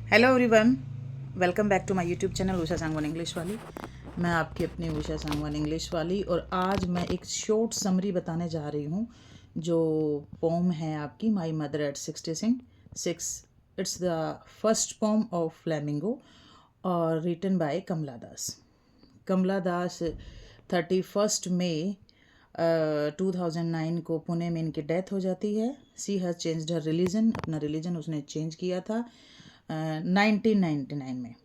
Hello everyone, welcome back to my YouTube channel Usha Sangwan English वाली। मैं आपकी अपनी उषा सांगवान इंग्लिश वाली, और आज मैं एक शॉर्ट समरी बताने जा रही हूँ जो पोम है आपकी my mother eight 66। It's the first pome of flamingo और रिटन बाय कमला दास। कमला दास 31 मई 2009 को पुणे में इनकी डेथ हो जाती है। सी हैज़ चेंज्ड हर रिलीजन, अपना रिलीजन उसने चेंज किया था 1999 में।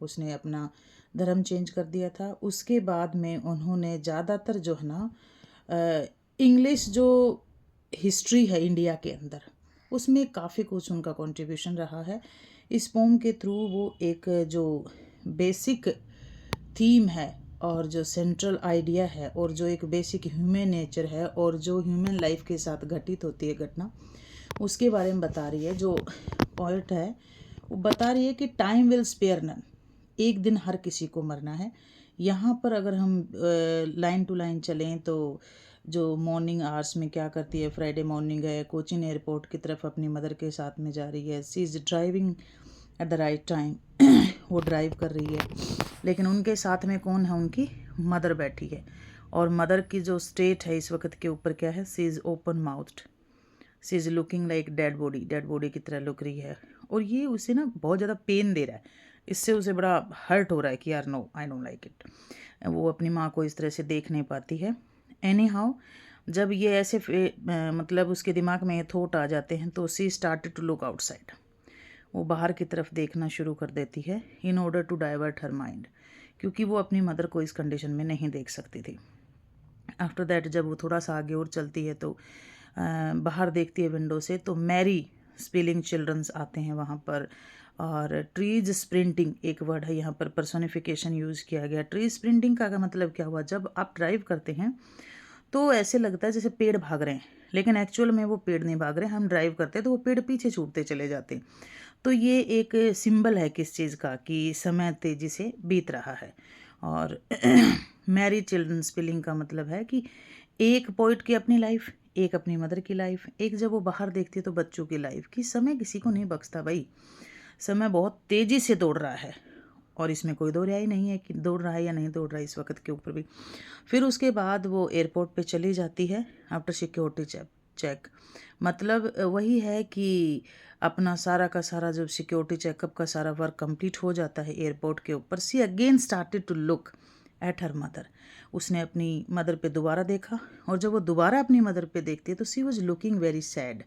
उसने अपना धर्म चेंज कर दिया था। उसके बाद में उन्होंने ज़्यादातर जो है ना इंग्लिश जो हिस्ट्री है इंडिया के अंदर, उसमें काफ़ी कुछ उनका कंट्रीब्यूशन रहा है। इस पोम के थ्रू वो एक जो बेसिक थीम है और जो सेंट्रल आइडिया है और जो एक बेसिक ह्यूमन नेचर है और जो ह्यूमन लाइफ के साथ घटित होती है घटना, उसके बारे में बता रही है। जो पॉइंट है वो बता रही है कि टाइम विल स्पेयर नन, एक दिन हर किसी को मरना है। यहाँ पर अगर हम लाइन टू लाइन चलें तो जो मॉर्निंग आवर्स में क्या करती है, फ्राइडे मॉर्निंग है, कोचिन एयरपोर्ट की तरफ अपनी मदर के साथ में जा रही है। She is driving at the right time वो ड्राइव कर रही है, लेकिन उनके साथ में कौन है, उनकी मदर बैठी है। और मदर की जो स्टेट है इस वक्त के ऊपर क्या है, she is open mouthed, she is looking like dead body की तरह लुक रही है। और ये उसे ना बहुत ज़्यादा पेन दे रहा है, इससे उसे बड़ा हर्ट हो रहा है कि यार no I don't like it. वो अपनी माँ को इस तरह से देख नहीं पाती है। एनी हाउ, जब ये ऐसे मतलब उसके दिमाग में ये थॉट आ जाते हैं तो she started to look outside, वो बाहर की तरफ देखना शुरू कर देती है in order to divert her mind, क्योंकि वो अपनी मदर को इस कंडीशन में नहीं देख सकती थी। आफ्टर दैट जब वो थोड़ा सा आगे और चलती है तो बाहर देखती है विंडो से, तो मैरी स्पेलिंग चिल्ड्रंस आते हैं वहाँ पर। और ट्रीज स्प्रिंटिंग एक वर्ड है यहाँ पर, पर्सोनिफिकेशन यूज़ किया गया। ट्रीज स्प्रिंटिंग का मतलब क्या हुआ, जब आप ड्राइव करते हैं तो ऐसे लगता है जैसे पेड़ भाग रहे हैं, लेकिन एक्चुअल में वो पेड़ नहीं भाग रहे, हम ड्राइव करते हैं तो वो पेड़ पीछे छूटते चले जाते हैं। तो ये एक सिंबल है किस चीज़ का, कि समय तेज़ी से बीत रहा है। और मैरी चिल्ड्रन स्पेलिंग का मतलब है कि एक पोइट की अपनी लाइफ, एक अपनी मदर की लाइफ, एक जब वो बाहर देखती है तो बच्चों की लाइफ, कि समय किसी को नहीं बख्शता भाई। समय बहुत तेज़ी से दौड़ रहा है और इसमें कोई दो राय नहीं है कि दौड़ रहा है या नहीं दौड़ रहा है इस वक्त के ऊपर भी। फिर उसके बाद वो एयरपोर्ट पे चली जाती है आफ्टर सिक्योरिटी चेक। मतलब वही है कि अपना सारा का सारा जब सिक्योरिटी चेकअप का सारा वर्क कंप्लीट हो जाता है एयरपोर्ट के ऊपर, she again started to look at her mother. उसने अपनी मदर पे दोबारा देखा, और जब वो दोबारा अपनी मदर पे देखती है तो she was looking very sad,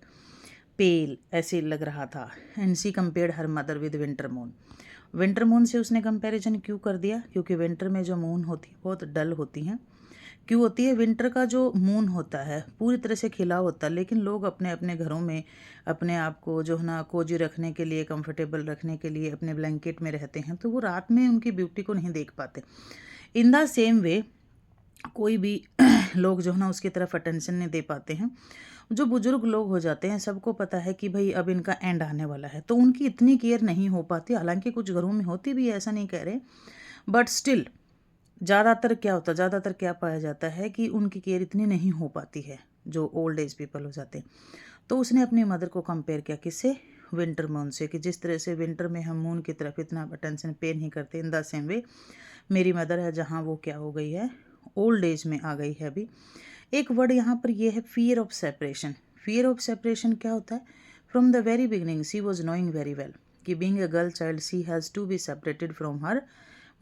pale ऐसे लग रहा था। And she compared her mother with winter moon. Winter moon से उसने कंपैरिजन क्यों कर दिया, क्योंकि विंटर में जो मून होती है बहुत डल होती हैं। क्यों होती है, विंटर का जो मून होता है पूरी तरह से खिला होता है, लेकिन लोग अपने अपने घरों में अपने आप को जो है ना कोजी रखने के लिए, कंफर्टेबल रखने के लिए अपने ब्लैंकेट में रहते हैं, तो वो रात में उनकी ब्यूटी को नहीं देख पाते। इन द सेम वे कोई भी लोग जो है ना उसकी तरफ अटेंशन नहीं दे पाते हैं। जो बुजुर्ग लोग हो जाते हैं, सबको पता है कि भाई अब इनका एंड आने वाला है, तो उनकी इतनी केयर नहीं हो पाती। हालांकि कुछ घरों में होती भी है, ऐसा नहीं कह रहे, बट स्टिल ज़्यादातर क्या पाया जाता है कि उनकी केयर इतनी नहीं हो पाती है जो ओल्ड एज पीपल हो जाते हैं। तो उसने अपनी मदर को कंपेयर किया किससे, विंटर मून से, कि जिस तरह से विंटर में हम मून की तरफ इतना अटेंशन पे नहीं करते, इन द सेम वे मेरी मदर है जहाँ वो क्या हो गई है, ओल्ड एज में आ गई है अभी। एक वर्ड यहाँ पर ये है fear of separation. Fear of separation क्या होता है, from the very beginning she was knowing very well कि being a girl child she has to be separated from her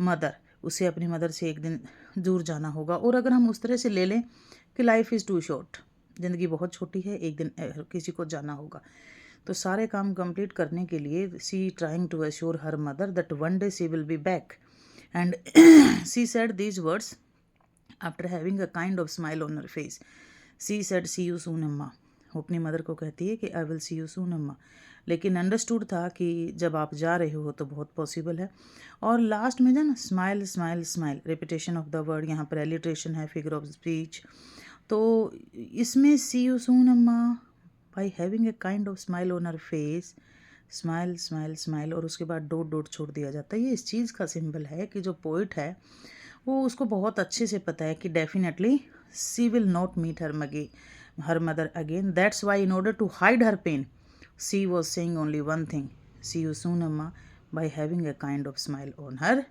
mother. उसे अपनी मदर से एक दिन दूर जाना होगा। और अगर हम उस तरह से ले लें कि लाइफ इज़ टू शॉर्ट, ज़िंदगी बहुत छोटी है, एक दिन किसी को जाना होगा, तो सारे काम कंप्लीट करने के लिए she trying to assure her mother that one day she will be back. And she said these words after having a kind of smile on her face. She said see you soon अम्मा। वो अपनी mother को कहती है कि I will see you soon अम्मा, लेकिन understood था कि जब आप जा रहे हो तो बहुत पॉसिबल है। और लास्ट में जो ना smile smile smile, repetition of the word, यहाँ पर एलिट्रेशन है, फिगर ऑफ स्पीच। तो इसमें सी यू सून अम्मा by having a kind of smile on her face, smile smile smile, और उसके बाद डॉट डॉट छोड़ दिया जाता है। ये इस चीज़ का सिंबल है कि जो पोइट है वो उसको बहुत अच्छे से पता है कि definitely she will not meet her mother again. That's why in order to hide her pain she was saying only one thing, see you soon अम्मा by having a kind of smile on her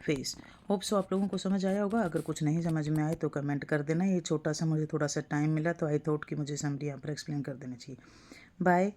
face. Hope so आप लोगों को समझ आया होगा। अगर कुछ नहीं समझ में आए तो कमेंट कर देना। ये छोटा सा मुझे थोड़ा सा टाइम मिला तो आई थॉट कि मुझे समरी यहाँ पर एक्सप्लेन कर देना चाहिए। बाय।